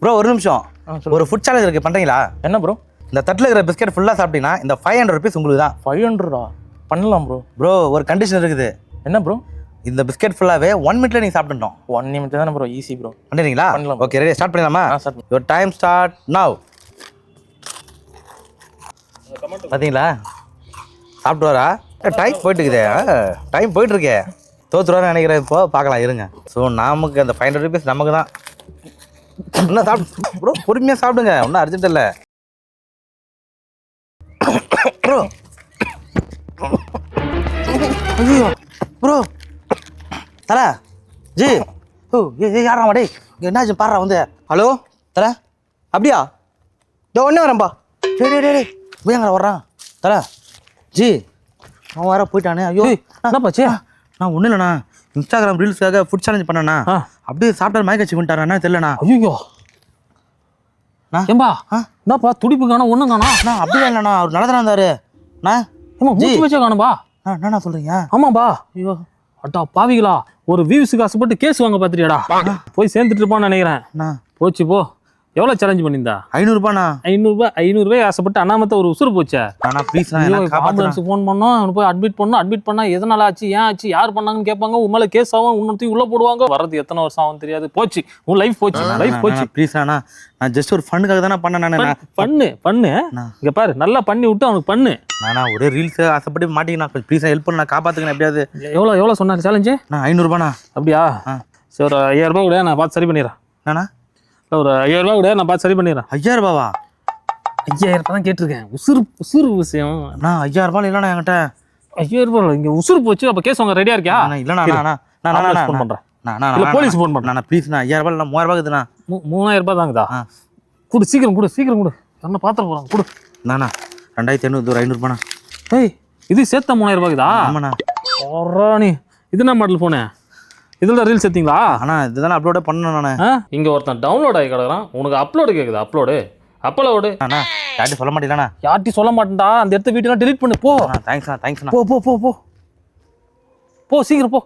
Bro ஒரு நிமிஷம், ஒரு ஃபுட் சேலஞ்ச் இருக்கு, பண்றீங்களா? என்ன ப்ரோ? இந்த தட்டில் இருக்கிற பிஸ்கெட் ஃபுல்லாக சாப்பிட்டீங்கன்னா இந்த 500 rupees உங்களுக்கு தான். 500 பண்ணலாம் ப்ரோ. ப்ரோ ஒரு கண்டிஷன் இருக்குது. என்ன ப்ரோ? இந்த பிஸ்கெட் ஃபுல்லாகவே 1 minute நீங்கள் சாப்பிட்டுட்டோம். 1 நிமிஷம் தானே ப்ரோ, ஈஸி ப்ரோ. பண்ணிடுறீங்களா? பண்ணலாம். ஓகே ரெடி, ஸ்டார்ட் பண்ணிடலாமா? Start. Your time start now. பார்த்தீங்களா சாப்பிட்டு வரா? டைம் போயிட்டு இருக்குதே, டைம் போயிட்டு இருக்கே. தோத்துருவான்னு நினைக்கிறேன். இப்போ பார்க்கலாம் இருங்க. ஸோ நமக்கு அந்த 500 rupees நமக்கு தான். இன்னும் சாப்பிட்டு ப்ரோ, பொறுமையாக சாப்பிடுங்க, ஒன்றும் அர்ஜென்ட் இல்லை ப்ரோ. ஐயோ ப்ரோ, தல ஜி. ஓ யாரா டே, என்னாச்சு பாடுறா வந்து. ஹலோ தல, அப்படியா? ஒன்றே வரேன்ப்பா. டே டே டே போயங்கிற வர்றான் தல ஜி. அவன் வர போயிட்டானே. ஐயோ என்னப்பாச்சு? நான் ஒன்றும் இல்லைண்ணா, இன்ஸ்டாகிராம் ரீல்ஸுக்காக ஃபுட் சேலஞ்ச் பண்ணேண்ணா. அப்படியே சாப்பிட்டாரு மயக்கச்சி விட்டாரண்ணா, தெரியலண்ணா. ஐயோ ஏம்பா, என்னப்பா துடிப்பு காணோம், ஒன்றும் காணோம். அண்ணா அப்படியே இல்லைண்ணா, அவர் நல்லா தானே இருந்தாரு. மூச்சு வச்சே காணும்பா. என்னண்ணா சொல்கிறீங்க? ஆமாம்பா. ஐயோ அட்டா பாவிகளா, ஒரு வியூஸுக்கு ஆசைப்பட்டு கேஸ் வாங்க பார்த்துட்டியாடா. போய் சேர்ந்துட்டு இருப்பான்னு நினைக்கிறேன். போச்சு போ. எவ்வளோ சேலஞ்ச் பண்ணியிருந்தா? 500 ரூபாண்ணா. 500 ஆசைப்பட்டு அண்ணாமத்த ஒரு உசுறு போச்சே. ப்ளீஸ் ஆம்புலன்ஸுக்கு ஃபோன் பண்ணோம், அவனு போய் அட்மிட் பண்ணால் எதனால ஆச்சு, ஏன் ஆச்சு, யார் பண்ணாங்கன்னு கேட்பாங்க. உன் மேலே கேஸ் ஆகும், இன்னொருத்தையும் உள்ளே போடுவாங்க. வரது எத்தனை வருஷம் ஆகும் தெரியாது. போச்சு உன் லைஃப், போச்சு லைஃப் போச்சு. ப்ளீஸ் அண்ணா, நான் ஜஸ்ட் ஒரு ஃபண்டுக்காக தானே பண்ணேன். பண்ணு இங்கே பாரு, நல்லா பண்ணி விட்டு அவனுக்கு பண்ணு. நானா ஒரே ரீல்ஸ் ஆசைப்பட்டு மாட்டிங்கண்ணா, கொஞ்சம் ப்ளீஸ் ஹெல்ப் பண்ண, நான் காப்பாற்றுக்கேன் எப்படியாவது. எவ்வளோ சொன்னார் சேலஞ்சு? 500 ரூபாண்ணா. அப்படியா? சரி ஒரு 5000 ரூபா கூட நான் பார்த்து சரி பண்ணிடுறேன். என்னண்ணா? ஒரு 5000 ரூபா கூட நான் பார்த்து சரி பண்ணிடுறேன். 5000 ரூபாவா? 5000 ரூபா தான் கேட்டிருக்கேன். உசுறு விஷயம். நான் 5000 ரூபாய் இல்லைண்ணா என்கிட்ட. 5000 ரூபா இங்கே உசுறு போச்சு. அப்போ கேஸ் வாங்க ரெடியா இருக்கியா? இல்லைண்ணா, நான் ஃபோன் பண்ணுறேன். இல்லை போலீஸ் ஃபோன் பண்ணுறேன். நான் ப்ளீஸ், நான் 5000 ரூபாய் இல்லை, 3000 ரூபாய் இருக்குதுண்ணா. 3000 ரூபாய் தாங்கதா? கொடு சீக்கிரம் கொடு. என்ன பாத்திரம் போகிறாங்க, கொடு. நானா 2500, ஒரு 500 ரூபாண்ணா. ஏய் இது சேர்த்தா 3000 ரூபாய்க்குதா? ஆமாண்ணா. நீ இது என்ன மாடல் ஃபோனு? இதில் தான் ரீல்ஸ் எடுத்தீங்களா? ஆனால் இதுதானே அப்லோடே பண்ணணும் நான். இங்கே ஒருத்தன் டவுன்லோட் ஆகி கிடக்குறான், உனக்கு அப்லோடு கேட்குது. அப்லோடு அண்ணா யார்ட்டையும் சொல்ல மாட்டீங்களா? யார்ட்டையும் சொல்ல மாட்டேன்டா. அந்த இடத்த வீட்டெல்லாம் டெலிட் பண்ணு போ. தேங்க்ஸ்ண்ணா. போ சீக்கிரம் போ.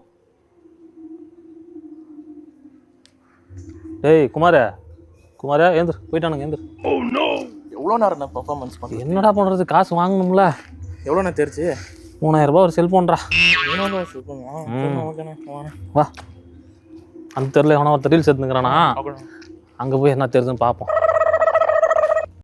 ஏய் குமாரே ஏந்திரு, போயிட்டானுங்க ஏந்திரு. எவ்வளோ நேரம் நான் பர்ஃபார்மன்ஸ் பண்ணேன்? என்னடா பண்ணுறது, காசு வாங்கணும்ல. எவ்வளோண்ணா தெரிச்சு? 3000 ரூபாய் ஒரு செல்ஃபோன்ரா. வா, அந்த தெருல எவனா ஒருத்தர் ரீல்ஸ் எடுத்துக்கிறானா, அங்கே போய் என்ன தெரியுதுன்னு பார்ப்போம்.